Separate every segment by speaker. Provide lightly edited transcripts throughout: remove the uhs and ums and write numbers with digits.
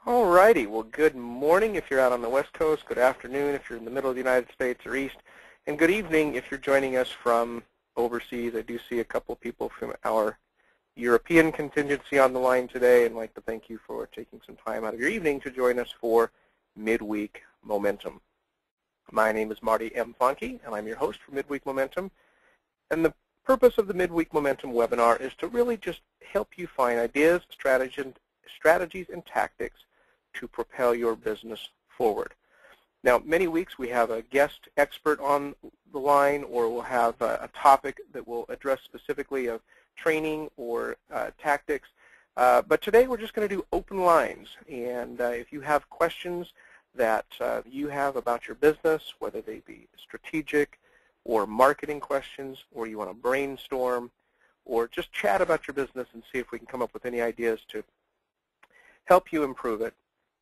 Speaker 1: Alrighty, well, good morning if you're out on the West Coast, good afternoon if you're in the middle of the United States or East, and good evening if you're joining us from overseas. I do see a couple of people from our European contingency on the line today, and I'd like to thank you for taking some time out of your evening to join us for Midweek Momentum. My name is Marty M. Fonke, and I'm your host for Midweek Momentum. And the purpose of the Midweek Momentum webinar is to really just help you find ideas, strategies, and tactics to propel your business forward. Now, many weeks we have a guest expert on the line, or we'll have a topic that will address specifically of training or tactics. But today we're just going to do open lines. And if you have questions that you have about your business, whether they be strategic or marketing questions, or you want to brainstorm, or just chat about your business and see if we can come up with any ideas to help you improve it,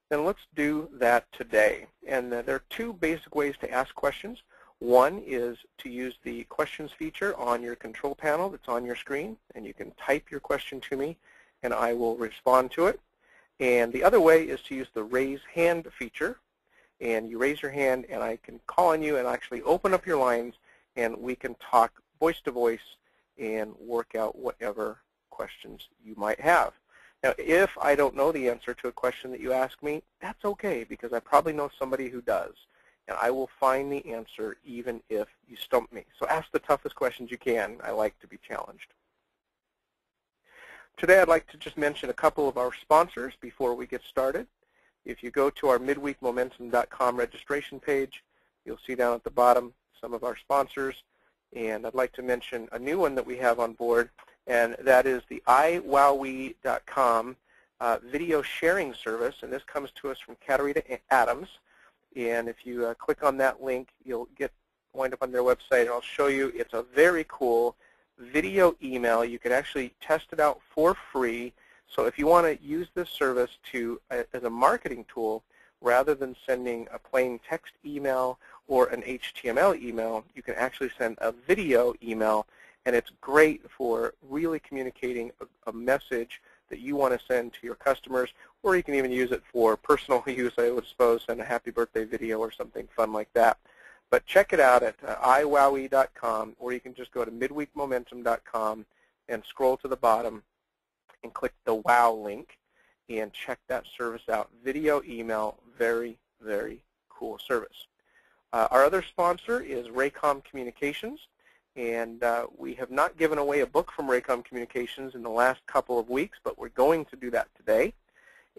Speaker 1: then let's do that today. And there are two basic ways to ask questions. One is to use the questions feature on your control panel that's on your screen, and you can type your question to me and I will respond to it. And the other way is to use the raise hand feature, and you raise your hand and I can call on you and actually open up your lines and we can talk voice to voice and work out whatever questions you might have. Now, if I don't know the answer to a question that you ask me, that's okay, because I probably know somebody who does, and I will find the answer even if you stump me. So ask the toughest questions you can. I like to be challenged. Today, I'd like to just mention a couple of our sponsors before we get started. If you go to our midweekmomentum.com registration page, you'll see down at the bottom some of our sponsors, and I'd like to mention a new one that we have on board, and that is the iWowWe.com video sharing service, and this comes to us from Katarina Adams. And if you click on that link, you'll wind up on their website, and I'll show you. It's a very cool video email. You can actually test it out for free. So if you want to use this service as a marketing tool, rather than sending a plain text email or an HTML email, you can actually send a video email. And it's great for really communicating a message that you want to send to your customers, or you can even use it for personal use, I would suppose, send a happy birthday video or something fun like that. But check it out at iWowWe.com, or you can just go to midweekmomentum.com and scroll to the bottom and click the WOW link and check that service out. Video email, very, very cool service. Our other sponsor is Raycom Communications. And we have not given away a book from Raycom Communications in the last couple of weeks, but we're going to do that today.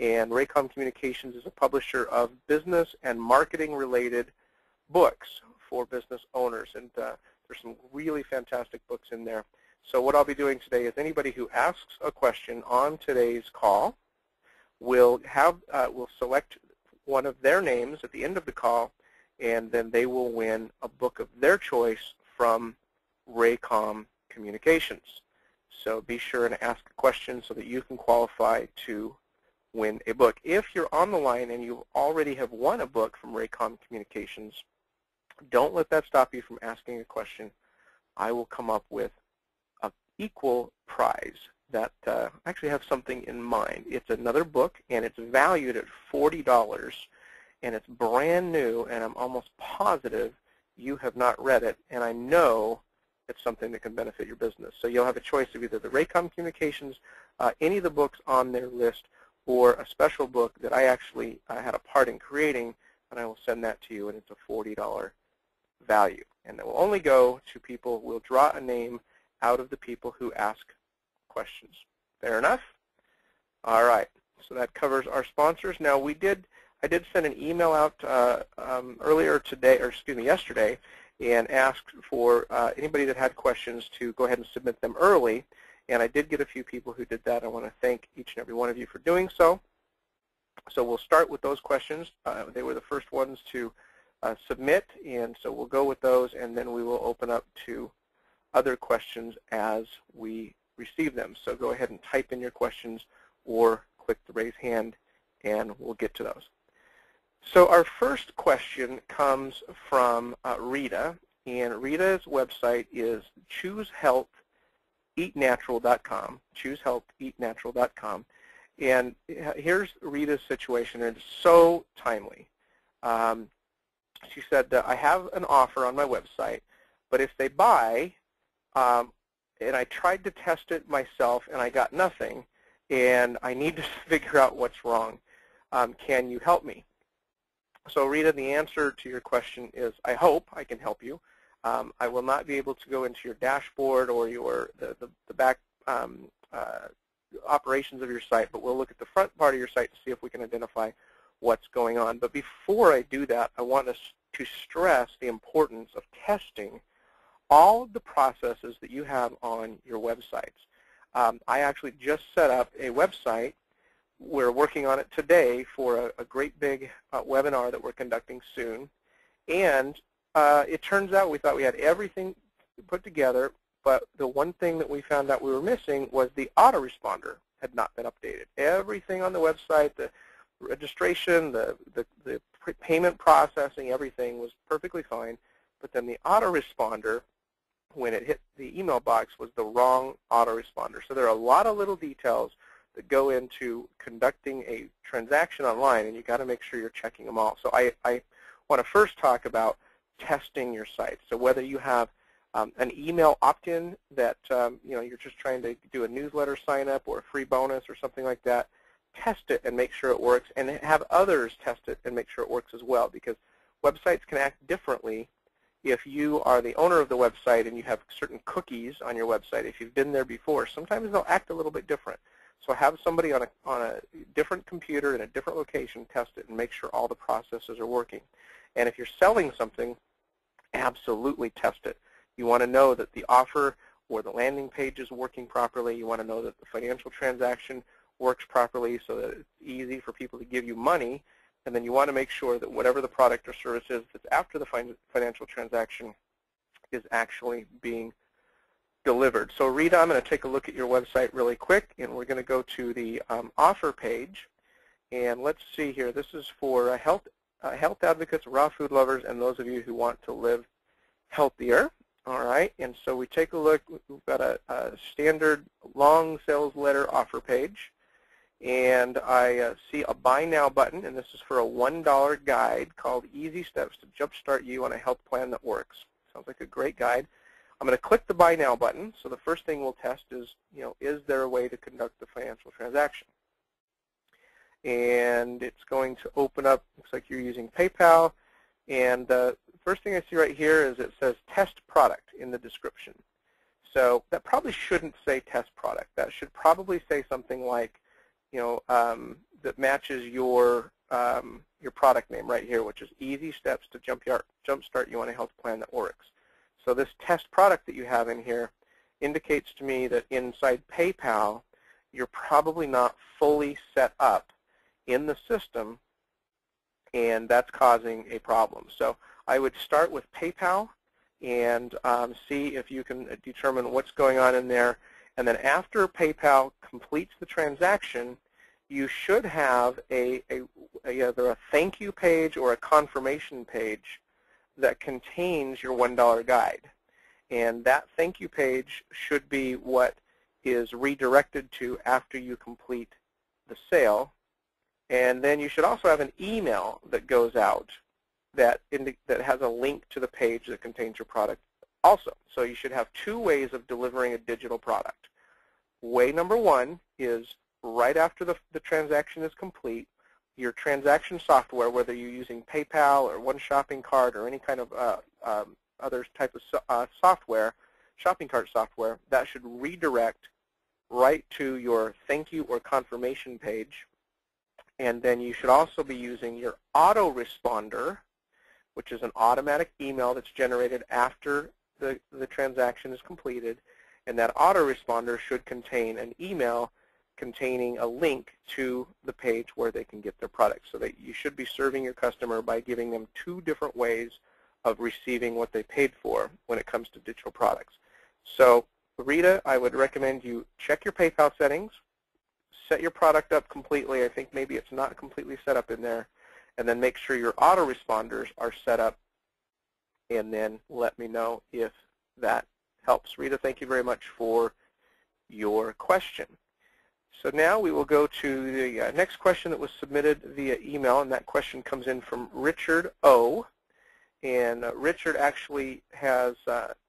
Speaker 1: And Raycom Communications is a publisher of business and marketing-related books for business owners. And there's some really fantastic books in there. So what I'll be doing today is anybody who asks a question on today's call will select one of their names at the end of the call, and then they will win a book of their choice from Raycom Communications. So be sure and ask a question so that you can qualify to win a book. If you're on the line and you already have won a book from Raycom Communications, don't let that stop you from asking a question. I will come up with an equal prize that I actually have something in mind. It's another book, and it's valued at $40, and it's brand new, and I'm almost positive you have not read it, and I know it's something that can benefit your business. So you'll have a choice of either the Raycom Communications, any of the books on their list, or a special book that I actually had a part in creating, and I will send that to you, and it's a $40 value. And it will only go to people. We'll draw a name out of the people who ask questions. Fair enough? All right. So that covers our sponsors. Now, I did send an email out yesterday, and asked for anybody that had questions to go ahead and submit them early. And I did get a few people who did that. I want to thank each and every one of you for doing so. So we'll start with those questions. They were the first ones to submit, and so we'll go with those, and then we will open up to other questions as we receive them. So go ahead and type in your questions or click the raise hand, and we'll get to those. So our first question comes from Rita, and Rita's website is choosehealtheatnatural.com, choosehealtheatnatural.com, And here's Rita's situation, and it's so timely. She said, I have an offer on my website, but if they buy, and I tried to test it myself, and I got nothing, and I need to figure out what's wrong. Can you help me? So Rita, the answer to your question is, I hope I can help you. I will not be able to go into your dashboard or the back operations of your site, but we'll look at the front part of your site to see if we can identify what's going on. But before I do that, I want us to stress the importance of testing all of the processes that you have on your websites. I actually just set up a website. We're working on it today for a great big webinar that we're conducting soon. And it turns out we thought we had everything put together, but the one thing that we found out we were missing was the autoresponder had not been updated. Everything on the website, the registration, the payment processing, everything was perfectly fine. But then the autoresponder, when it hit the email box, was the wrong autoresponder. So there are a lot of little details that go into conducting a transaction online, and you've got to make sure you're checking them all. So I want to first talk about testing your site. So whether you have an email opt-in that you're just trying to do a newsletter sign-up or a free bonus or something like that, test it and make sure it works, and have others test it and make sure it works as well, because websites can act differently if you are the owner of the website and you have certain cookies on your website. If you've been there before, sometimes they'll act a little bit different. So have somebody on a different computer in a different location test it and make sure all the processes are working. And if you're selling something, absolutely test it. You want to know that the offer or the landing page is working properly. You want to know that the financial transaction works properly so that it's easy for people to give you money. And then you want to make sure that whatever the product or service is that's after the financial transaction is actually being delivered. So Rita, I'm going to take a look at your website really quick, and we're going to go to the offer page. And let's see here. This is for health advocates, raw food lovers, and those of you who want to live healthier. All right, and so we take a look. We've got a standard long sales letter offer page. And I see a Buy Now button, and this is for a $1 guide called Easy Steps to Jumpstart You on a Health Plan That Works. Sounds like a great guide. I'm going to click the Buy Now button. So the first thing we'll test is, is there a way to conduct the financial transaction? And it's going to open up. Looks like you're using PayPal. And the first thing I see right here is it says Test Product in the description. So that probably shouldn't say Test Product. That should probably say something like, that matches your product name right here, which is Easy Steps to Jumpstart You on a Health Plan That Works. So this test product that you have in here indicates to me that inside PayPal, you're probably not fully set up in the system, and that's causing a problem. So I would start with PayPal and see if you can determine what's going on in there. And then after PayPal completes the transaction, you should have either a thank you page or a confirmation page that contains your $1 guide. And that thank you page should be what is redirected to after you complete the sale. And then you should also have an email that goes out that has a link to the page that contains your product also. So you should have two ways of delivering a digital product. Way number one is right after the transaction is complete, your transaction software, whether you're using PayPal or One Shopping Cart or any kind of other type of software, shopping cart software, that should redirect right to your thank you or confirmation page. And then you should also be using your autoresponder, which is an automatic email that's generated after the transaction is completed. And that autoresponder should contain an email containing a link to the page where they can get their product. So that you should be serving your customer by giving them two different ways of receiving what they paid for when it comes to digital products. So Rita, I would recommend you check your PayPal settings, set your product up completely. I think maybe it's not completely set up in there. And then make sure your autoresponders are set up, and then let me know if that helps. Rita, thank you very much for your question. So now we will go to the next question that was submitted via email, and that question comes in from Richard O. And Richard actually has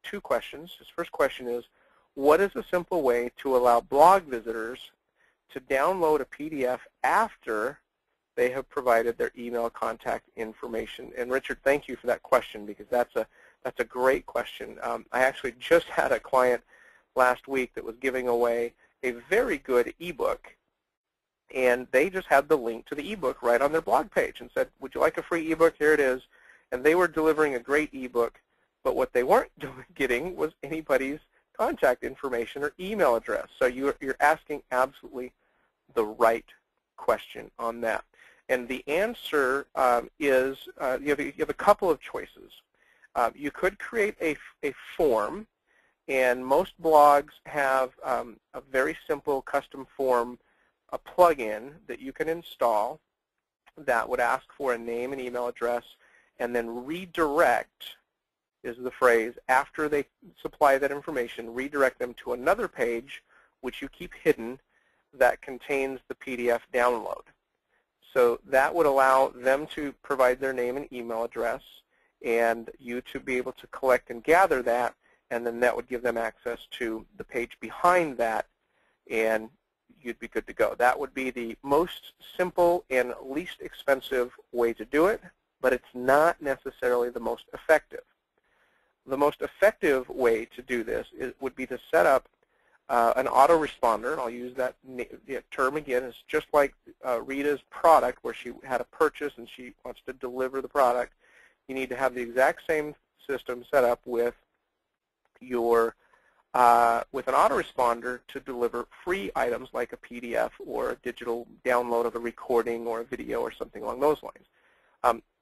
Speaker 1: two questions. His first question is, what is a simple way to allow blog visitors to download a PDF after they have provided their email contact information? And Richard, thank you for that question, because that's a great question. I actually just had a client last week that was giving away a very good ebook, and they just had the link to the ebook right on their blog page and said, would you like a free ebook? Here it is. And they were delivering a great ebook, but what they weren't getting was anybody's contact information or email address. So you're asking absolutely the right question on that. And the answer is you have a couple of choices. You could create a form, and most blogs have a very simple custom form, a plugin that you can install that would ask for a name and email address, and then redirect is the phrase. After they supply that information, redirect them to another page, which you keep hidden, that contains the PDF download. So that would allow them to provide their name and email address, and you to be able to collect and gather that, and then that would give them access to the page behind that, and you'd be good to go. That would be the most simple and least expensive way to do it, but it's not necessarily the most effective. The most effective way to do this would be to set up an autoresponder, and I'll use that term again. It's just like Rita's product, where she had a purchase and she wants to deliver the product. You need to have the exact same system set up with your with an autoresponder to deliver free items like a PDF or a digital download of a recording or a video or something along those lines.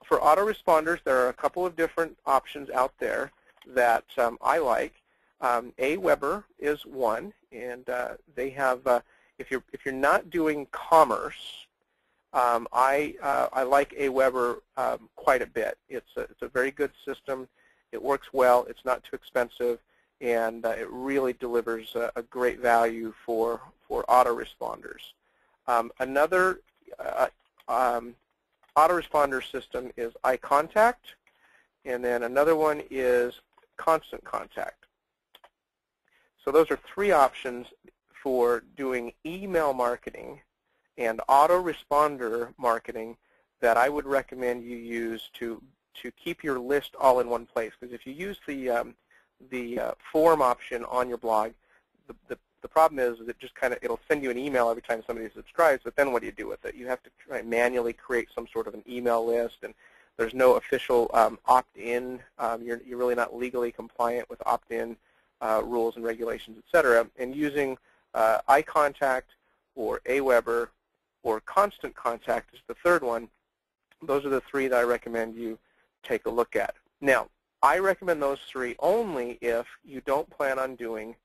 Speaker 1: For autoresponders, there are a couple of different options out there that I like. Aweber is one, and they have. If you're not doing commerce, I like Aweber quite a bit. It's a very good system. It works well. It's not too expensive, and it really delivers a great value for autoresponders. Another autoresponder system is iContact, and then another one is Constant Contact. So those are three options for doing email marketing and autoresponder marketing that I would recommend you use to keep your list all in one place. Because if you use the form option on your blog, the problem is it just it'll send you an email every time somebody subscribes, but then what do you do with it? You have to try and manually create some sort of an email list, and there's no official opt-in. You're really not legally compliant with opt-in rules and regulations, etc. And using iContact or Aweber or Constant Contact is the third one. Those are the three that I recommend you take a look at. Now, I recommend those three only if you don't plan on doing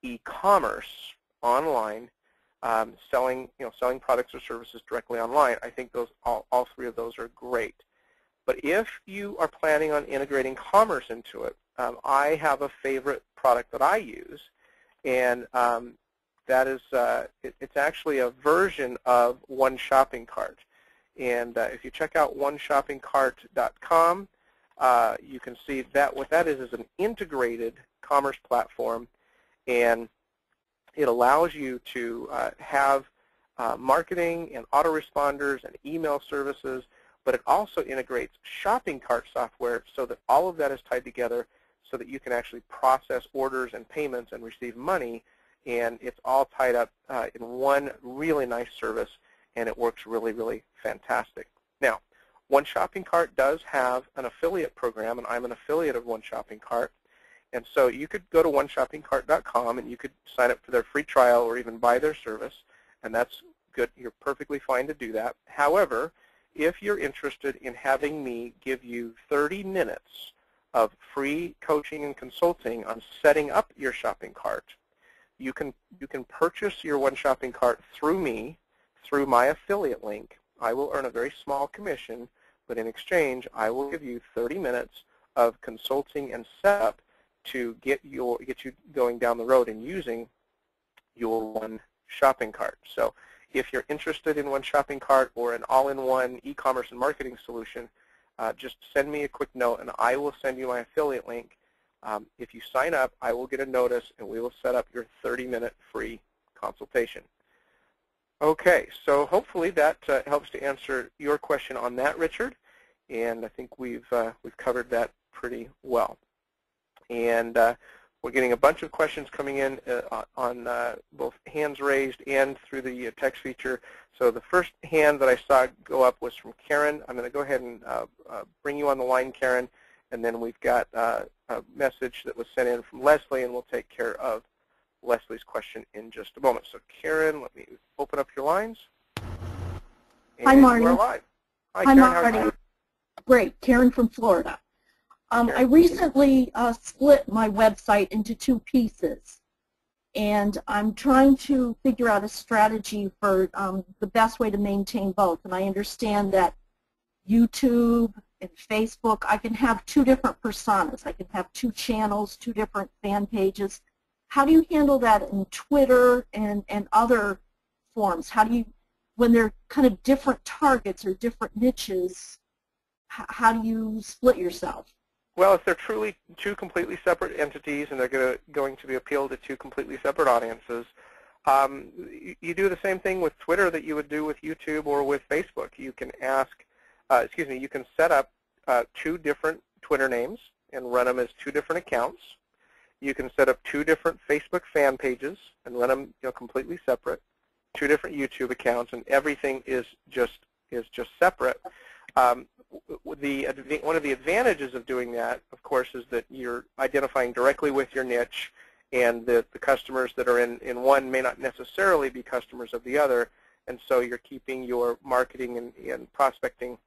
Speaker 1: e-commerce online, selling products or services directly online. I think all three of those are great. But if you are planning on integrating commerce into it, I have a favorite product that I use, and that is it's actually a version of One Shopping Cart. And if you check out oneshoppingcart.com, you can see that what that is an integrated commerce platform, and it allows you to have marketing and autoresponders and email services, but it also integrates shopping cart software so that all of that is tied together so that you can actually process orders and payments and receive money, and it's all tied up in one really nice service, and it works really, really fantastic. Now, One Shopping Cart does have an affiliate program, and I'm an affiliate of One Shopping Cart. And so you could go to oneshoppingcart.com and you could sign up for their free trial or even buy their service, and that's good. You're perfectly fine to do that. However, if you're interested in having me give you 30 minutes of free coaching and consulting on setting up your shopping cart, you can purchase your One Shopping Cart through me, through my affiliate link. I will earn a very small commission, but in exchange, I will give you 30 minutes of consulting and setup to get you going down the road and using your One shopping cart. So if you're interested in one shopping cart or an all-in-one e-commerce and marketing solution, just send me a quick note and I will send you my affiliate link. If you sign up, I will get a notice and we will set up your 30-minute free consultation. Okay, so hopefully that helps to answer your question on that, Richard. And I think we've covered that pretty well. And we're getting a bunch of questions coming in on both hands raised and through the text feature. So the first hand that I saw go up was from Karen. I'm going to go ahead and bring you on the line, Karen. And then we've got a message that was sent in from Leslie, and we'll take care of Leslie's question in just a moment. So Karen, let me open up your lines. And
Speaker 2: hi, Marty.
Speaker 1: We're live. Hi,
Speaker 2: Hi,
Speaker 1: Karen.
Speaker 2: Marty.
Speaker 1: How are you?
Speaker 2: Great. Karen from Florida. I recently split my website into 2 pieces, and I'm trying to figure out a strategy for the best way to maintain both. And I understand that YouTube and Facebook, I can have 2 different personas. I can have 2 channels, 2 different fan pages. How do you handle that in Twitter and other forms? How do you, when they're kind of different targets or different niches, how do you split yourself?
Speaker 1: Well, if they're truly 2 completely separate entities and they're going to be appealed to 2 completely separate audiences, you do the same thing with Twitter that you would do with YouTube or with Facebook. You can you can set up 2 different Twitter names and run them as 2 different accounts. You can set up 2 different Facebook fan pages and run them, completely separate. 2 different YouTube accounts, and everything is just separate. One of the advantages of doing that, of course, is that you're identifying directly with your niche, and the customers that are in one may not necessarily be customers of the other, and so you're keeping your marketing and prospecting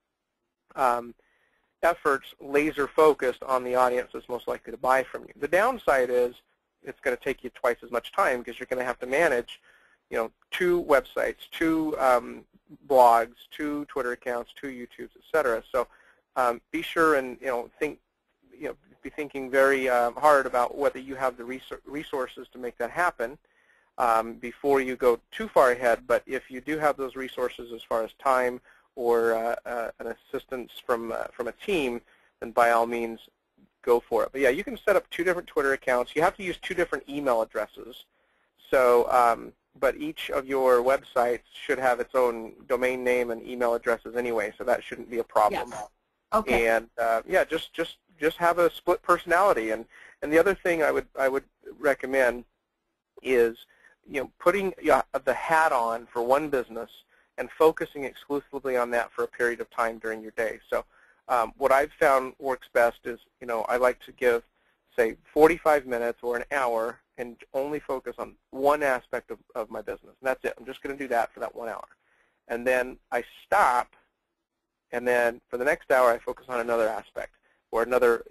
Speaker 1: efforts laser focused on the audience that's most likely to buy from you. The downside is it's going to take you twice as much time because you're going to have to manage 2 websites, 2 blogs, 2 Twitter accounts, 2 YouTubes, etc. So be sure and be thinking very hard about whether you have the resources to make that happen before you go too far ahead. But if you do have those resources as far as time or an assistance from a team, then by all means go for it. But yeah, you can set up 2 different Twitter accounts. You have to use 2 different email addresses. So but each of your websites should have its own domain name and email addresses anyway, so that shouldn't be a problem.
Speaker 2: Yes. Okay.
Speaker 1: And yeah, just have a split personality. And the other thing I would recommend is putting the hat on for one business and focusing exclusively on that for a period of time during your day. So what I've found works best is I like to give, say, 45 minutes or an hour and only focus on one aspect of my business. And that's it. I'm just going to do that for that 1 hour. And then I stop, and then for the next hour I focus on another aspect or another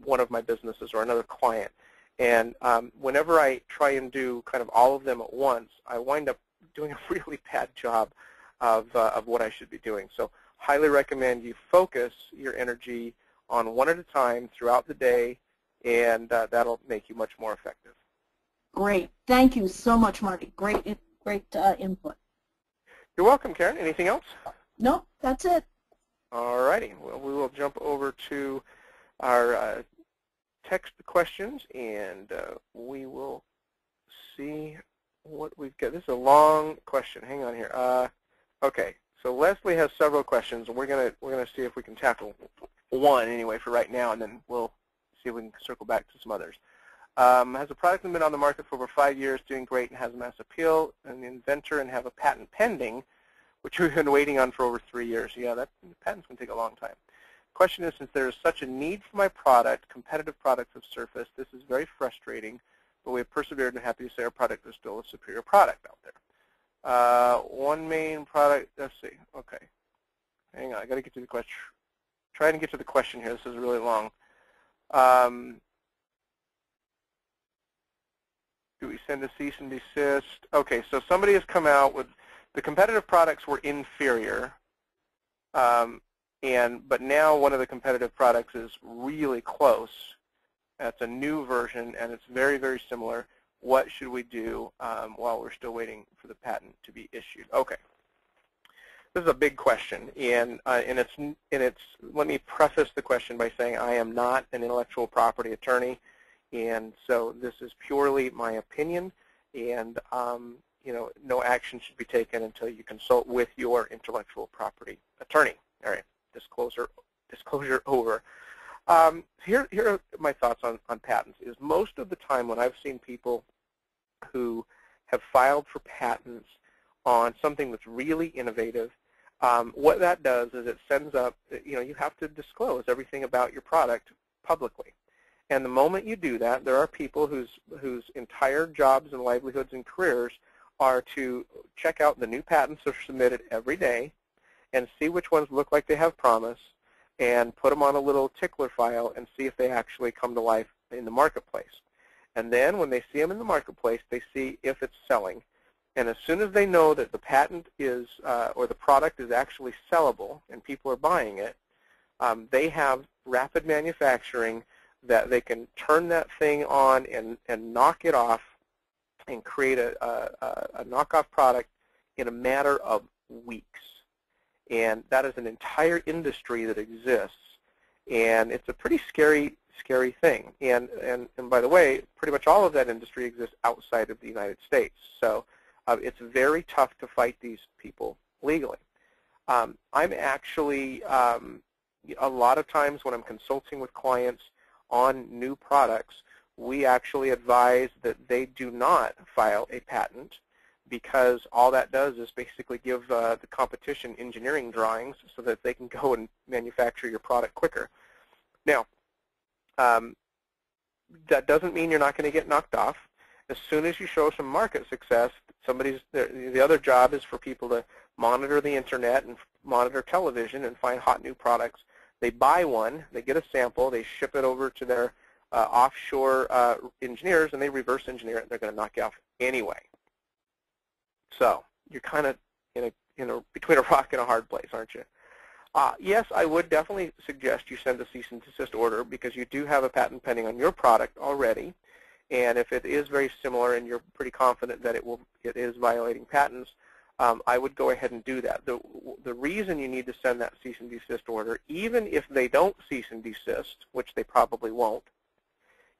Speaker 1: one of my businesses or another client. And whenever I try and do kind of all of them at once, I wind up doing a really bad job of what I should be doing. So highly recommend you focus your energy on one at a time throughout the day, and that'll make you much more effective.
Speaker 2: Great. Thank you so much, Marty. Great input.
Speaker 1: You're welcome, Karen. Anything else?
Speaker 2: No, that's it.
Speaker 1: All righty. Well, we will jump over to our text questions, and we will see what we've got. This is a long question. Hang on here. Okay. So Leslie has several questions, and we're gonna see if we can tackle one anyway for right now, and then we'll see if we can circle back to some others. Has a product been on the market for over 5 years, doing great and has mass appeal, an inventor and have a patent pending, which we've been waiting on for over 3 years. Yeah, that patent's going to take a long time. Question is, since there is such a need for my product, competitive products have surfaced. This is very frustrating, but we have persevered and happy to say our product is still a superior product out there. One main product, let's see, okay. Hang on, I got to get to the question. Try and get to the question here. This is really long. Do we send a cease and desist? Okay, so somebody has come out with the competitive products were inferior, but now one of the competitive products is really close. That's a new version, and it's very, very similar. what should we do while we're still waiting for the patent to be issued? Okay. This is a big question, and it's. Let me preface the question by saying I am not an intellectual property attorney, and so this is purely my opinion, and you know, no action should be taken until you consult with your intellectual property attorney. All right, disclosure over. Here are my thoughts on patents. Is most of the time when I've seen people who have filed for patents on something that's really innovative, what that does is it sends up, you know, you have to disclose everything about your product publicly. And the moment you do that, there are people whose entire jobs and livelihoods and careers are to check out the new patents that are submitted every day and see which ones look like they have promise and put them on a little tickler file and see if they actually come to life in the marketplace. And then when they see them in the marketplace, they see if it's selling. And as soon as they know that the patent is, or the product is actually sellable and people are buying it, they have rapid manufacturing that they can turn that thing on and knock it off and create a knockoff product in a matter of weeks. And that is an entire industry that exists. And it's a pretty scary thing. And by the way, pretty much all of that industry exists outside of the United States. So it's very tough to fight these people legally. I'm actually, a lot of times when I'm consulting with clients on new products, we actually advise that they do not file a patent, because all that does is basically give the competition engineering drawings so that they can go and manufacture your product quicker. Now, that doesn't mean you're not going to get knocked off. As soon as you show some market success, the other job is for people to monitor the internet and monitor television and find hot new products. They buy one, they get a sample, they ship it over to their offshore engineers, and they reverse engineer it, and they're going to knock you off anyway. So you're kind of between a rock and a hard place, aren't you? Yes, I would definitely suggest you send a cease and desist order, because you do have a patent pending on your product already. And if it is very similar and you're pretty confident that it is violating patents, I would go ahead and do that. The reason you need to send that cease and desist order, even if they don't cease and desist, which they probably won't,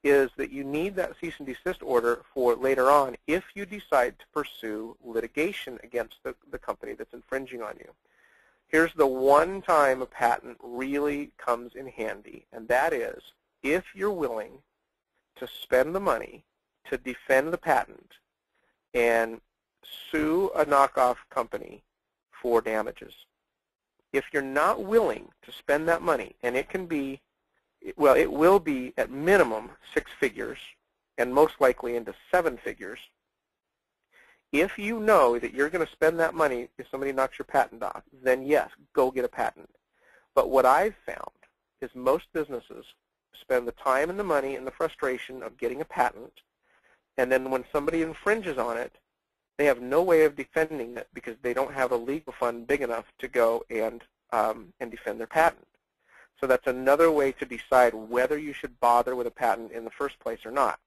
Speaker 1: is that you need that cease and desist order for later on if you decide to pursue litigation against the company that's infringing on you. Here's the one time a patent really comes in handy, and that is if you're willing to spend the money to defend the patent and sue a knockoff company for damages. If you're not willing to spend that money, and it can be, well, it will be at minimum 6 figures and most likely into 7 figures, if you know that you're going to spend that money if somebody knocks your patent off, then yes, go get a patent. But what I've found is most businesses spend the time and the money and the frustration of getting a patent, and then when somebody infringes on it, they have no way of defending it because they don't have a legal fund big enough to go and defend their patent. So that's another way to decide whether you should bother with a patent in the first place or not.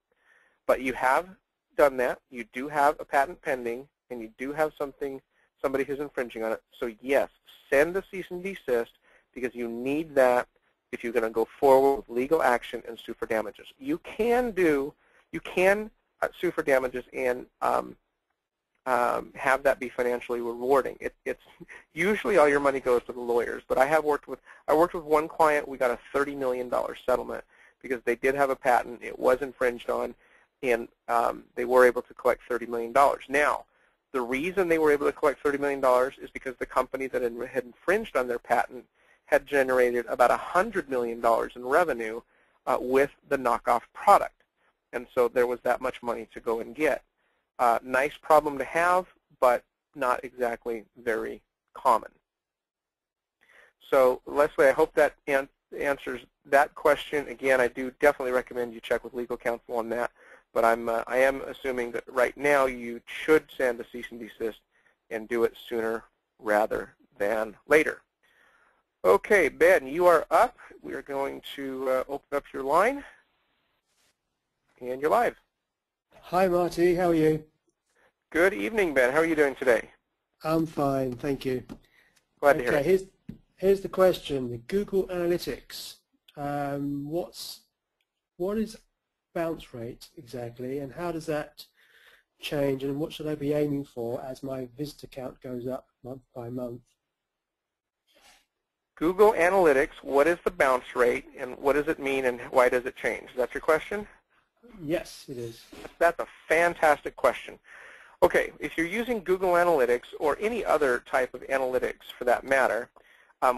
Speaker 1: But you have done that. You do have a patent pending, and you do have somebody who's infringing on it. So yes, send the cease and desist, because you need that if you're going to go forward with legal action and sue for damages. You can sue for damages and have that be financially rewarding. It's usually all your money goes to the lawyers, but I worked with one client. We got a $30 million settlement because they did have a patent. It was infringed on, and they were able to collect $30 million. Now, the reason they were able to collect $30 million is because the company that had infringed on their patent had generated about $100 million in revenue with the knockoff product. And so there was that much money to go and get. Nice problem to have, but not exactly very common. So Leslie, I hope that answers that question. Again, I do definitely recommend you check with legal counsel on that, but I am assuming that right now you should send a cease and desist and do it sooner rather than later. Okay, Ben, you are up. We are going to open up your line, and you're live.
Speaker 3: Hi Marty, how are you?
Speaker 1: Good evening, Ben. How are you doing today?
Speaker 3: I'm fine, thank you.
Speaker 1: Glad to hear
Speaker 3: Okay,
Speaker 1: it.
Speaker 3: here's the question. The Google Analytics. What is bounce rate exactly, and how does that change, and what should I be aiming for as my visitor count goes up month by month?
Speaker 1: Google Analytics, what is the bounce rate, and what does it mean, and why does it change? Is that your question?
Speaker 3: Yes, it is.
Speaker 1: That's a fantastic question. Okay, if you're using Google Analytics or any other type of analytics for that matter,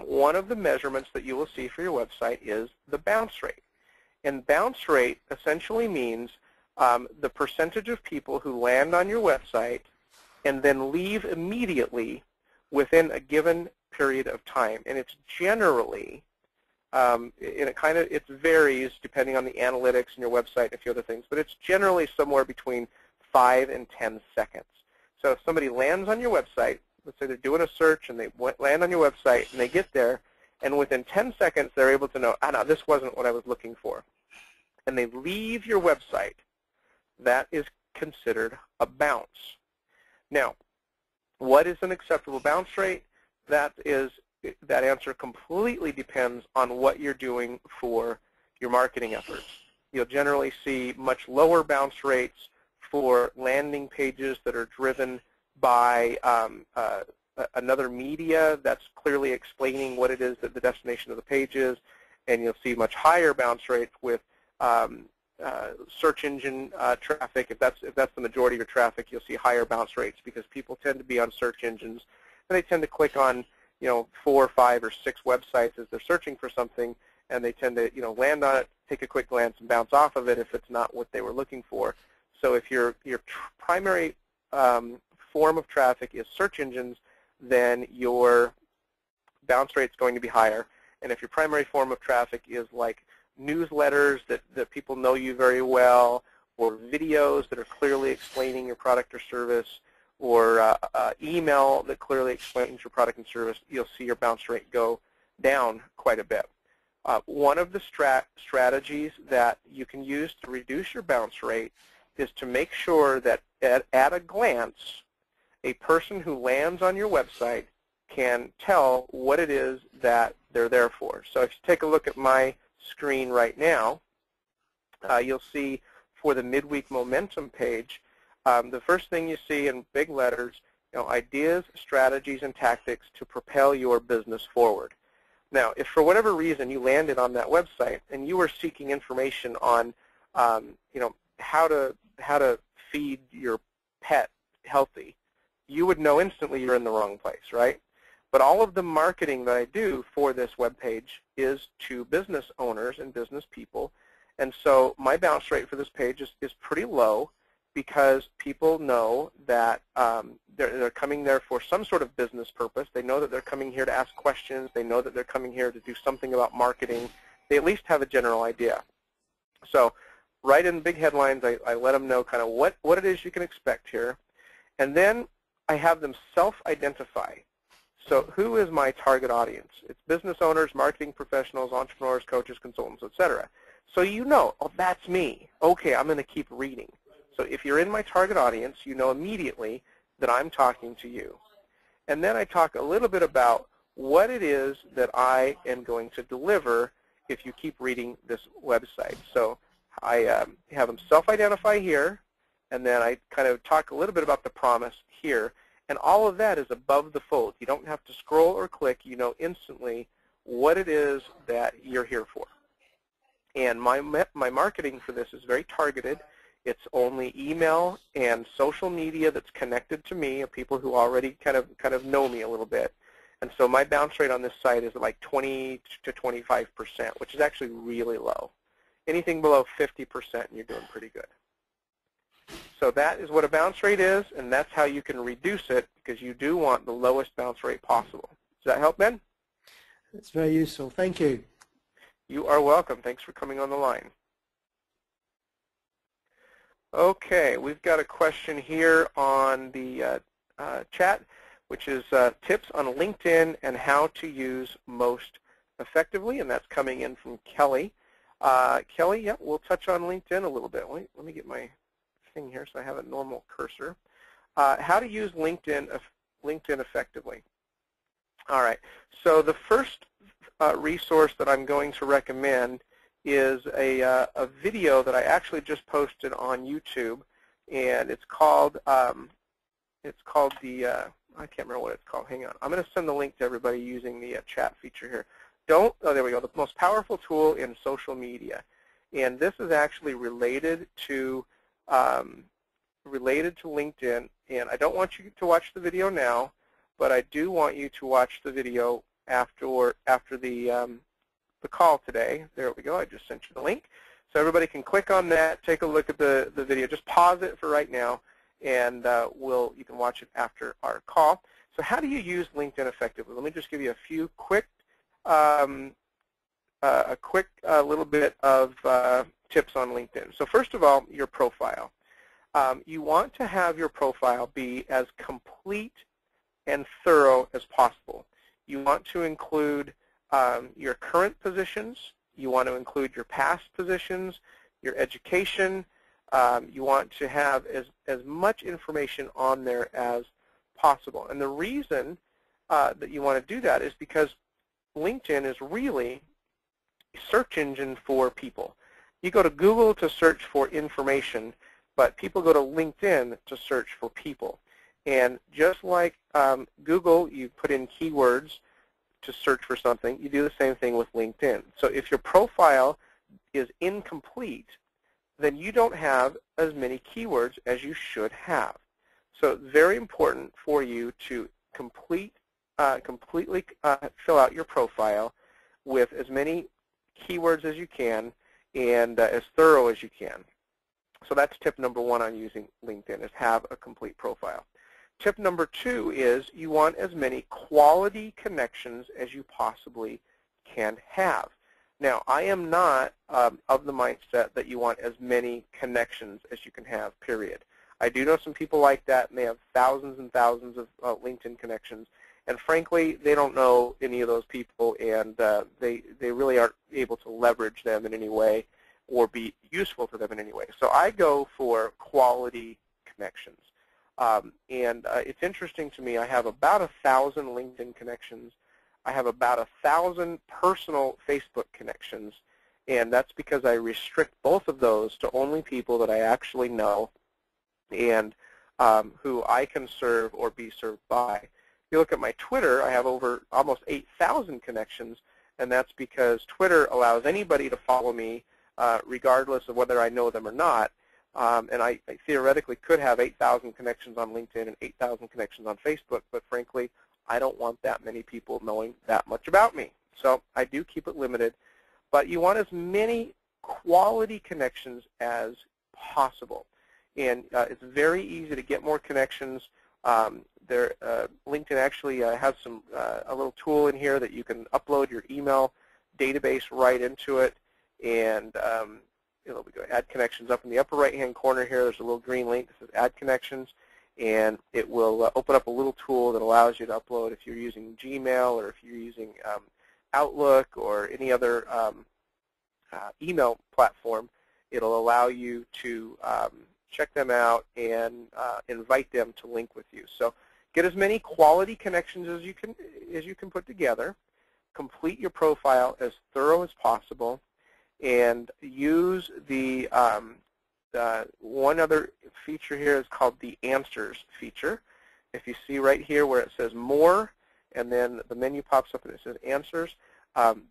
Speaker 1: one of the measurements that you will see for your website is the bounce rate. And bounce rate essentially means the percentage of people who land on your website and then leave immediately within a given period of time. And it's generally, it varies depending on the analytics and your website and a few other things, but it's generally somewhere between 5 and 10 seconds. So if somebody lands on your website, let's say they're doing a search and they land on your website and they get there, and within 10 seconds they're able to know, no, this wasn't what I was looking for, and they leave your website, that is considered a bounce. Now, what is an acceptable bounce rate? That answer completely depends on what you're doing for your marketing efforts. You'll generally see much lower bounce rates for landing pages that are driven by another media that's clearly explaining what it is that the destination of the page is, and you'll see much higher bounce rates with search engine traffic. If that's the majority of your traffic, you'll see higher bounce rates because people tend to be on search engines, and they tend to click on 4 or 5 or 6 websites as they're searching for something, and they tend to land on it, take a quick glance, and bounce off of it if it's not what they were looking for. So if your primary form of traffic is search engines, then your bounce rate is going to be higher. And if your primary form of traffic is like newsletters that people know you very well, or videos that are clearly explaining your product or service, or email that clearly explains your product and service, you'll see your bounce rate go down quite a bit. One of the strategies that you can use to reduce your bounce rate is to make sure that at a glance, a person who lands on your website can tell what it is that they're there for. So if you take a look at my screen right now, you'll see for the Midweek Momentum page, the first thing you see in big letters, ideas, strategies, and tactics to propel your business forward. Now, if for whatever reason you landed on that website and you were seeking information on, how to feed your pet healthy, you would know instantly you're in the wrong place, right? But all of the marketing that I do for this web page is to business owners and business people, and so my bounce rate for this page is pretty low because people know that they're coming there for some sort of business purpose. They know that they're coming here to ask questions. They know that they're coming here to do something about marketing. They at least have a general idea. So right in big headlines, I let them know kind of what it is you can expect here. And then I have them self-identify. So who is my target audience? It's business owners, marketing professionals, entrepreneurs, coaches, consultants, etc. So oh, that's me. Okay, I'm going to keep reading. So if you're in my target audience, you know immediately that I'm talking to you. And then I talk a little bit about what it is that I am going to deliver if you keep reading this website. So I have them self-identify here, and then I kind of talk a little bit about the promise here. And all of that is above the fold. You don't have to scroll or click. You know instantly what it is that you're here for. And my marketing for this is very targeted. It's only email and social media that's connected to me, of people who already kind of know me a little bit. And so my bounce rate on this site is like 20 to 25%, which is actually really low. Anything below 50%, and you're doing pretty good. So that is what a bounce rate is, and that's how you can reduce it, because you do want the lowest bounce rate possible. Does that help, Ben?
Speaker 3: That's very useful. Thank you.
Speaker 1: You are welcome. Thanks for coming on the line. Okay, we've got a question here on the chat, which is tips on LinkedIn and how to use most effectively, and that's coming in from Kelly. Kelly, yeah, we'll touch on LinkedIn a little bit. Let me get my thing here so I have a normal cursor. How to use LinkedIn effectively. All right, so the first resource that I'm going to recommend is a video that I actually just posted on YouTube, and it's called the I can't remember what it's called. Hang on, I'm going to send the link to everybody using the chat feature here. Oh, there we go. The most powerful tool in social media, and this is actually related to LinkedIn. And I don't want you to watch the video now, but I do want you to watch the video after the call today. There we go. I just sent you the link. So everybody can click on that, take a look at the video. Just pause it for right now, and you can watch it after our call. So how do you use LinkedIn effectively? Let me just give you a few quick, little bit of tips on LinkedIn. So first of all, your profile. You want to have your profile be as complete and thorough as possible. You want to include your current positions. You want to include your past positions, your education. You want to have as much information on there as possible. And the reason that you want to do that is because LinkedIn is really a search engine for people. You go to Google to search for information, but people go to LinkedIn to search for people. And just like Google, you put in keywords to search for something, you do the same thing with LinkedIn. So if your profile is incomplete, then you don't have as many keywords as you should have. So it's very important for you to completely fill out your profile with as many keywords as you can and as thorough as you can. So that's tip number one on using LinkedIn, is have a complete profile. Tip number two is you want as many quality connections as you possibly can have. Now, I am not of the mindset that you want as many connections as you can have, period. I do know some people like that, and they have thousands and thousands of LinkedIn connections. And frankly, they don't know any of those people, and they really aren't able to leverage them in any way or be useful to them in any way. So I go for quality connections. It's interesting to me, I have about 1,000 LinkedIn connections. I have about 1,000 personal Facebook connections, and that's because I restrict both of those to only people that I actually know and who I can serve or be served by. If you look at my Twitter, I have over almost 8,000 connections, and that's because Twitter allows anybody to follow me regardless of whether I know them or not. And I theoretically could have 8,000 connections on LinkedIn and 8,000 connections on Facebook, but frankly, I don't want that many people knowing that much about me. So I do keep it limited. But you want as many quality connections as possible. And it's very easy to get more connections. LinkedIn actually has a little tool in here that you can upload your email database right into it. And we go add connections up in the upper right-hand corner here. There's a little green link that says add connections, and it will open up a little tool that allows you to upload if you're using Gmail or if you're using Outlook or any other email platform. It'll allow you to check them out and invite them to link with you. So get as many quality connections as you can put together. Complete your profile as thorough as possible. And use the one other feature here is called the Answers feature. If you see right here where it says More, and then the menu pops up and it says Answers,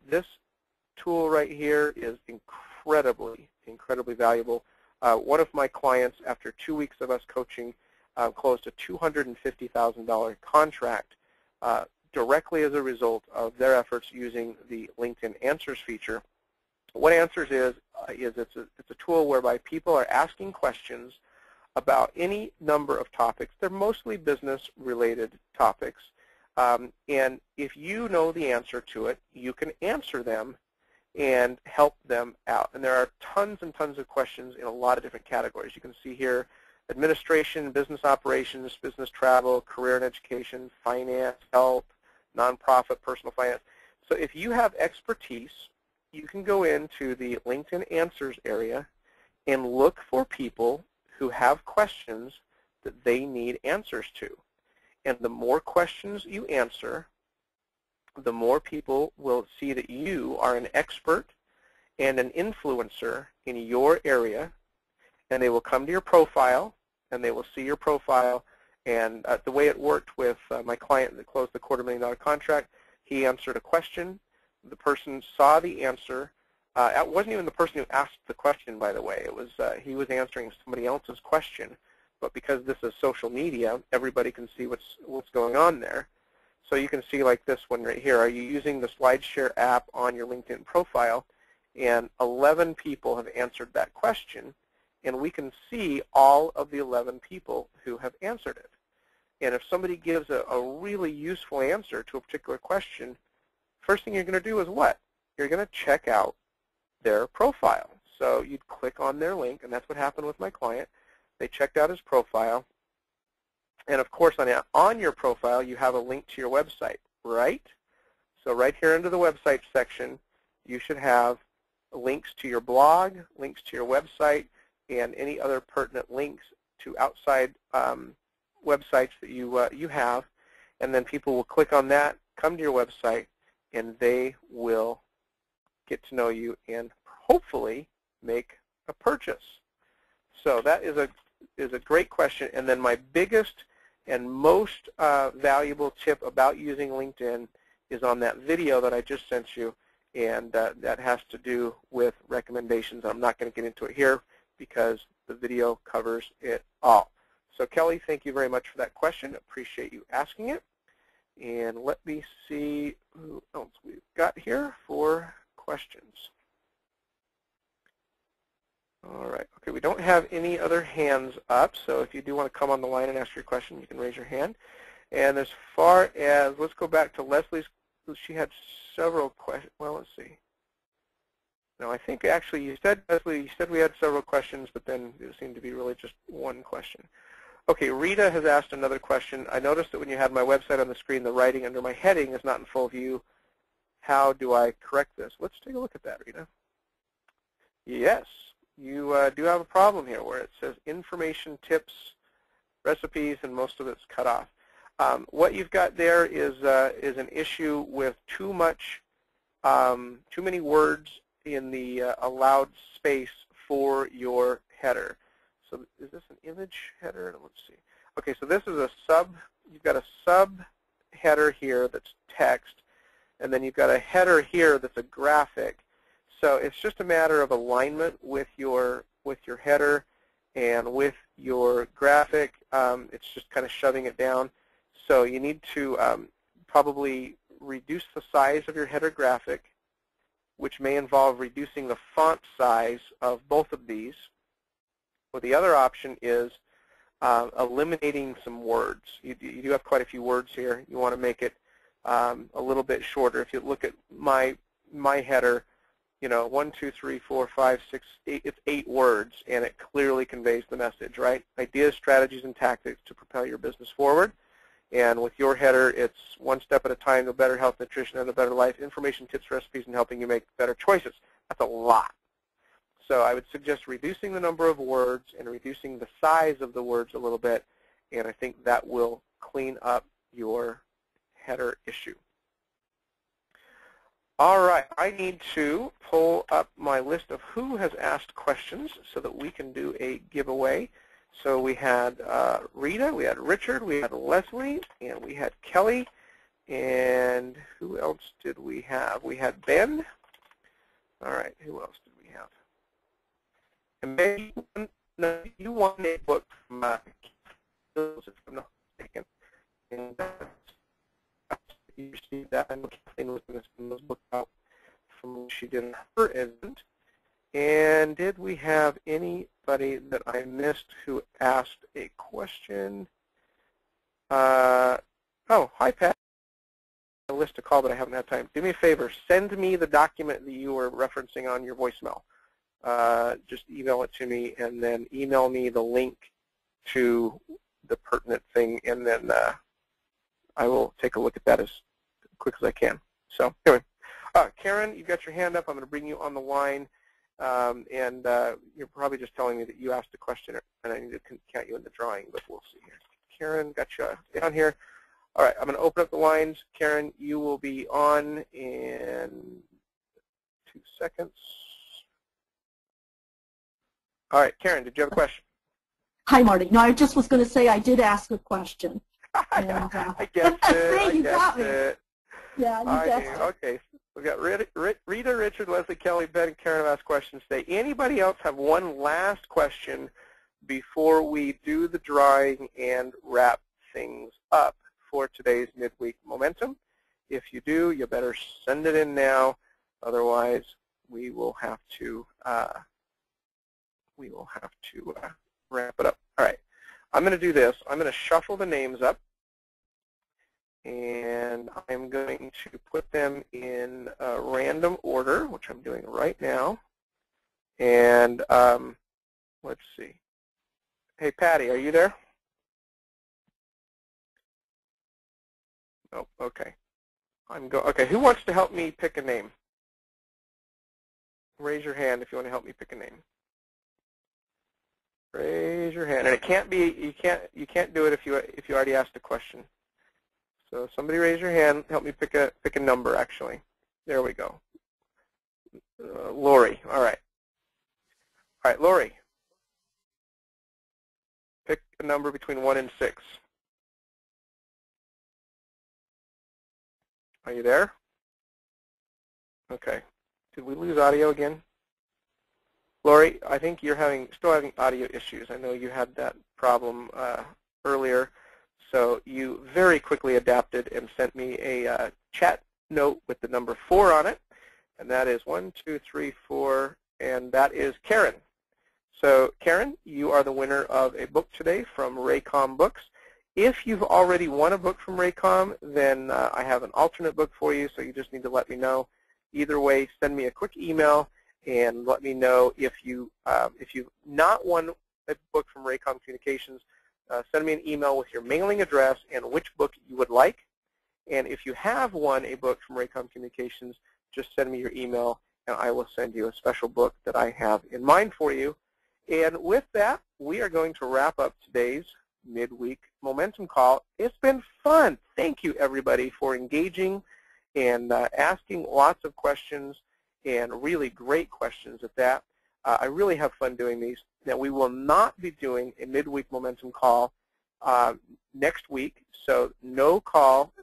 Speaker 1: this tool right here is incredibly valuable. One of my clients, after 2 weeks of us coaching, closed a $250,000 contract directly as a result of their efforts using the LinkedIn Answers feature. What Answers is it's a tool whereby people are asking questions about any number of topics. They're mostly business-related topics. And if you know the answer to it, you can answer them and help them out. And there are tons and tons of questions in a lot of different categories. You can see here administration, business operations, business travel, career and education, finance, health, nonprofit, personal finance. So if you have expertise, you can go into the LinkedIn Answers area and look for people who have questions that they need answers to. And the more questions you answer, the more people will see that you are an expert and an influencer in your area, and they will come to your profile, and they will see your profile. And the way it worked with my client that closed the $250,000 contract, he answered a question. The person saw the answer. It wasn't even the person who asked the question, by the way. It was he was answering somebody else's question. But because this is social media, everybody can see what's going on there. So you can see like this one right here. Are you using the SlideShare app on your LinkedIn profile? And 11 people have answered that question. And we can see all of the 11 people who have answered it. And if somebody gives a really useful answer to a particular question, first thing you're going to do is what? You're going to check out their profile. So you'd click on their link, and that's what happened with my client. They checked out his profile. And of course, on your profile, you have a link to your website, right? So right here under the website section, you should have links to your blog, links to your website, and any other pertinent links to outside websites that you have. And then people will click on that, come to your website, and they will get to know you and hopefully make a purchase. So that is a great question. And then my biggest and most valuable tip about using LinkedIn is on that video that I just sent you, and that has to do with recommendations. I'm not going to get into it here because the video covers it all. So Kelly, thank you very much for that question. Appreciate you asking it. And let me see who else we've got here for questions. All right. Okay, we don't have any other hands up, so if you do want to come on the line and ask your question, you can raise your hand. And as far as, let's go back to Leslie's, she had several questions. Well, let's see. No, I think actually you said, Leslie, you said we had several questions, but then it seemed to be really just one question. Okay, Rita has asked another question. I noticed that when you had my website on the screen, the writing under my heading is not in full view. How do I correct this? Let's take a look at that, Rita. Yes, you do have a problem here where it says information, tips, recipes, and most of it's cut off. What you've got there is an issue with too many words in the allowed space for your header. So is this an image header? Let's see. Okay, so this is a you've got a sub header here that's text, and then you've got a header here that's a graphic. So it's just a matter of alignment with your header and with your graphic. It's just kind of shoving it down. So you need to probably reduce the size of your header graphic, which may involve reducing the font size of both of these. Or the other option is eliminating some words. You do have quite a few words here. You want to make it a little bit shorter. If you look at my header, you know, 1, 2, 3, 4, 5, 6, 8, it's 8 words, and it clearly conveys the message, right? Ideas, strategies, and tactics to propel your business forward. And with your header, it's one step at a time to better health, nutrition, and a better life. Information, tips, recipes, and helping you make better choices. That's a lot. So I would suggest reducing the number of words and reducing the size of the words a little bit, and I think that will clean up your header issue. All right, I need to pull up my list of who has asked questions so that we can do a giveaway. So we had Rita, we had Richard, we had Leslie, and we had Kelly, and who else did we have? We had Ben. All right, who else did we have? And maybe you won a book from if I'm not mistaken. And you received that. I know Kathleen was going to send those books out from what she did in her event. And did we have anybody that I missed who asked a question? Oh, hi, Pat. A list to call, but I haven't had time. Do me a favor. Send me the document that you were referencing on your voicemail. Just email it to me, and then email me the link to the pertinent thing, and then I will take a look at that as quick as I can. So anyway, Karen, you've got your hand up. I'm going to bring you on the line. you're probably just telling me that you asked a question and I need to count you in the drawing, but we'll see here. Karen, got you down here. All right, I'm going to open up the lines. Karen, you will be on in 2 seconds. All right, Karen, did you have a question?
Speaker 2: Hi, Marty. No, I just was going to say I did ask a question. And,
Speaker 1: I guessed it.
Speaker 2: you got me. Yeah, you guessed it.
Speaker 1: Okay, we've got Rita, Richard, Leslie, Kelly, Ben, and Karen have asked questions today. Anybody else have one last question before we do the drawing and wrap things up for today's midweek momentum? If you do, you better send it in now. Otherwise, we will have to wrap it up. All right, I'm going to do this. I'm going to shuffle the names up, and I'm going to put them in a random order, which I'm doing right now. And let's see. Hey, Patty, are you there? Oh, okay. Okay, who wants to help me pick a name? Raise your hand if you want to help me pick a name. Raise your hand, and it can't be. You can't do it if you already asked a question. So somebody raise your hand. Help me pick a number. Actually, there we go. Lori. All right. All right, Lori. Pick a number between 1 and 6. Are you there? Okay. Did we lose audio again? Lori, I think you're still having audio issues. I know you had that problem earlier. So you very quickly adapted and sent me a chat note with the number 4 on it. And that is 1, 2, 3, 4, and that is Karen. So Karen, you are the winner of a book today from Raycom Books. If you've already won a book from Raycom, then I have an alternate book for you, so you just need to let me know. Either way, send me a quick email and let me know if you've not won a book from Raycom Communications. Send me an email with your mailing address and which book you would like. And if you have won a book from Raycom Communications, just send me your email and I will send you a special book that I have in mind for you. And with that, we are going to wrap up today's midweek momentum call. It's been fun. Thank you, everybody, for engaging and asking lots of questions, and really great questions at that. I really have fun doing these. Now, we will not be doing a midweek momentum call next week, so no call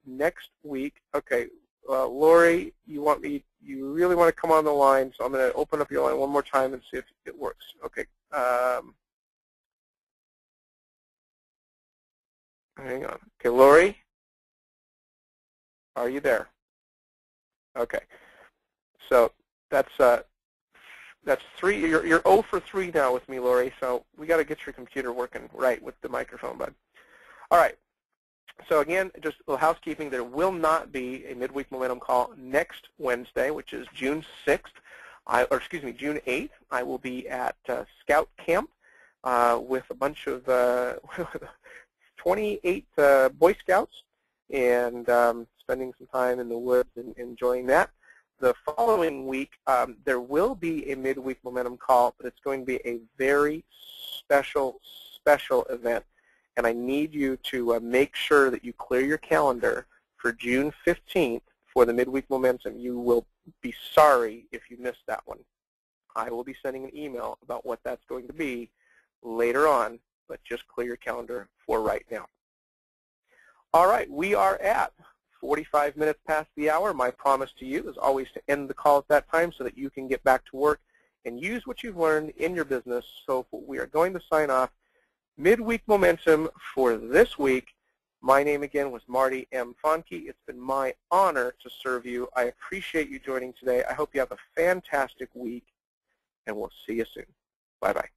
Speaker 1: next week. Okay, Lori, you really want to come on the line, so I'm going to open up your line one more time and see if it works. Okay. Hang on. Okay, Lori, are you there? Okay. So that's 3. You're 0 for 3 now with me, Lori. So we got to get your computer working right with the microphone, bud. All right. So again, just a little housekeeping. There will not be a midweek momentum call next Wednesday, which is June 6th. June 8th. I will be at Scout Camp with a bunch of 28 Boy Scouts, and spending some time in the woods and enjoying that. The following week, there will be a midweek momentum call, but it's going to be a very special event. And I need you to make sure that you clear your calendar for June 15th for the midweek momentum. You will be sorry if you miss that one. I will be sending an email about what that's going to be later on, but just clear your calendar for right now. All right, we are at 45 minutes past the hour. My promise to you is always to end the call at that time so that you can get back to work and use what you've learned in your business. So we are going to sign off midweek momentum for this week. My name again was Marty M. Fonke. It's been my honor to serve you. I appreciate you joining today. I hope you have a fantastic week, and we'll see you soon. Bye-bye.